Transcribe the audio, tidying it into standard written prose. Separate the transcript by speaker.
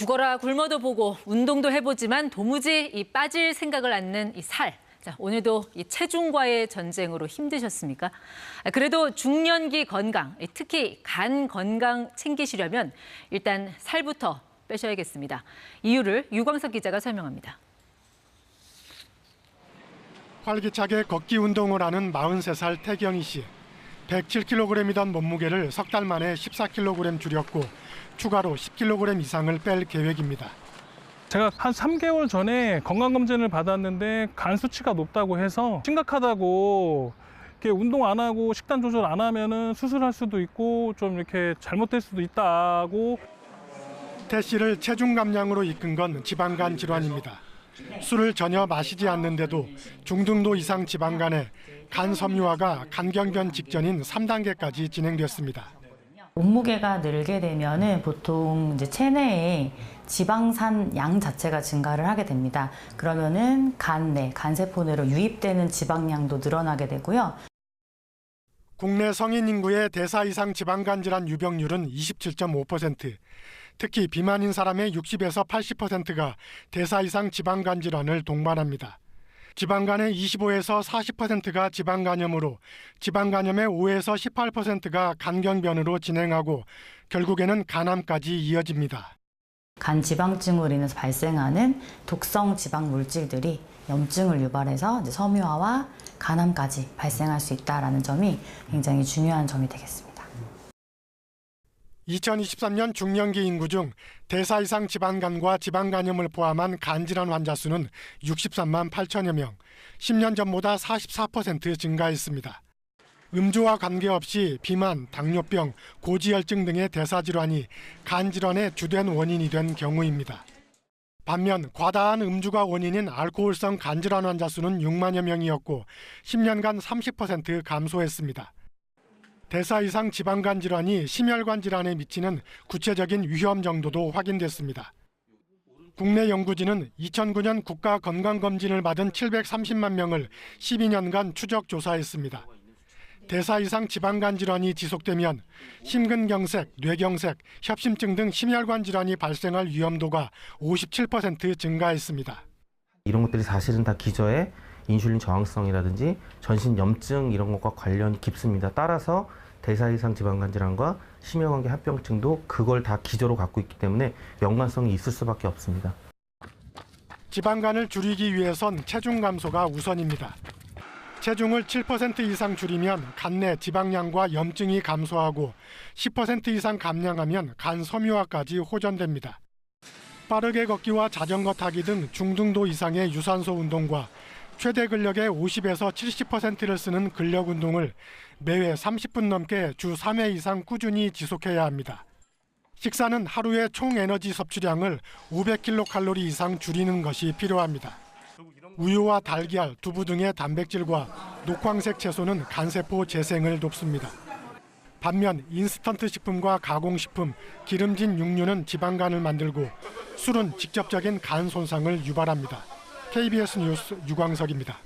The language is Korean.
Speaker 1: 죽어라 굶어도 보고 운동도 해보지만 도무지 빠질 생각을 않는 이 살. 자, 오늘도 이 체중과의 전쟁으로 힘드셨습니까? 그래도 중년기 건강, 특히 간 건강 챙기시려면 일단 살부터 빼셔야겠습니다. 이유를 유광석 기자가 설명합니다.
Speaker 2: 활기차게 걷기 운동을 하는 43살 태경희 씨. 107kg이던 몸무게를 석 달 만에 14kg 줄였고 추가로 10kg 이상을 뺄 계획입니다.
Speaker 3: 제가 한 3개월 전에 건강검진을 받았는데 간 수치가 높다고 해서 심각하다고 이렇게 운동 안 하고 식단 조절 안 하면은 수술할 수도 있고 좀 이렇게 잘못될 수도 있다고.
Speaker 2: 태 씨를 체중 감량으로 이끈 건 지방간 질환입니다. 술을 전혀 마시지 않는데도 중등도 이상 지방간에 간 섬유화가 간경변 직전인 3단계까지 진행됐습니다.
Speaker 4: 몸무게가 늘게 되면은 보통 이제 체내에 지방산 양 자체가 증가를 하게 됩니다. 그러면은 간 내, 간세포 내로 유입되는 지방량도 늘어나게 되고요.
Speaker 2: 국내 성인 인구의 대사 이상 지방간 질환 유병률은 27.5%. 특히 비만인 사람의 60에서 80%가 대사 이상 지방간 질환을 동반합니다. 지방간의 25에서 40%가 지방간염으로 지방간염의 5에서 18%가 간경변으로 진행하고 결국에는 간암까지 이어집니다.
Speaker 4: 간 지방증으로 인해서 발생하는 독성 지방 물질들이 염증을 유발해서 이제 섬유화와 간암까지 발생할 수 있다는 점이 굉장히 중요한 점이 되겠습니다.
Speaker 2: 2023년 중년기 인구 중 대사 이상 지방간과 지방간염을 포함한 간질환 환자 수는 63만 8천여 명, 10년 전보다 44% 증가했습니다. 음주와 관계없이 비만, 당뇨병, 고지혈증 등의 대사질환이 간질환의 주된 원인이 된 경우입니다. 반면 과다한 음주가 원인인 알코올성 간질환 환자 수는 6만여 명이었고 10년간 30% 감소했습니다. 대사 이상 지방간 질환이 심혈관 질환에 미치는 구체적인 위험 정도도 확인됐습니다. 국내 연구진은 2009년 국가건강검진을 받은 730만 명을 12년간 추적 조사했습니다. 대사 이상 지방간 질환이 지속되면 심근경색, 뇌경색, 협심증 등 심혈관 질환이 발생할 위험도가 57% 증가했습니다.
Speaker 5: 이런 것들이 사실은 다 기저에 인슐린 저항성이라든지 전신 염증 이런 것과 관련이 깊습니다. 따라서 대사 이상 지방간 질환과 심혈관계 합병증도 그걸 다 기저로 갖고 있기 때문에 연관성이 있을 수밖에 없습니다.
Speaker 2: 지방간을 줄이기 위해선 체중 감소가 우선입니다. 체중을 7% 이상 줄이면 간 내 지방량과 염증이 감소하고 10% 이상 감량하면 간 섬유화까지 호전됩니다. 빠르게 걷기와 자전거 타기 등 중등도 이상의 유산소 운동과 최대 근력의 50에서 70%를 쓰는 근력 운동을 매회 30분 넘게 주 3회 이상 꾸준히 지속해야 합니다. 식사는 하루의 총 에너지 섭취량을 500kcal 이상 줄이는 것이 필요합니다. 우유와 달걀, 두부 등의 단백질과 녹황색 채소는 간세포 재생을 돕습니다. 반면 인스턴트 식품과 가공식품, 기름진 육류는 지방간을 만들고 술은 직접적인 간 손상을 유발합니다. KBS 뉴스 유광석입니다.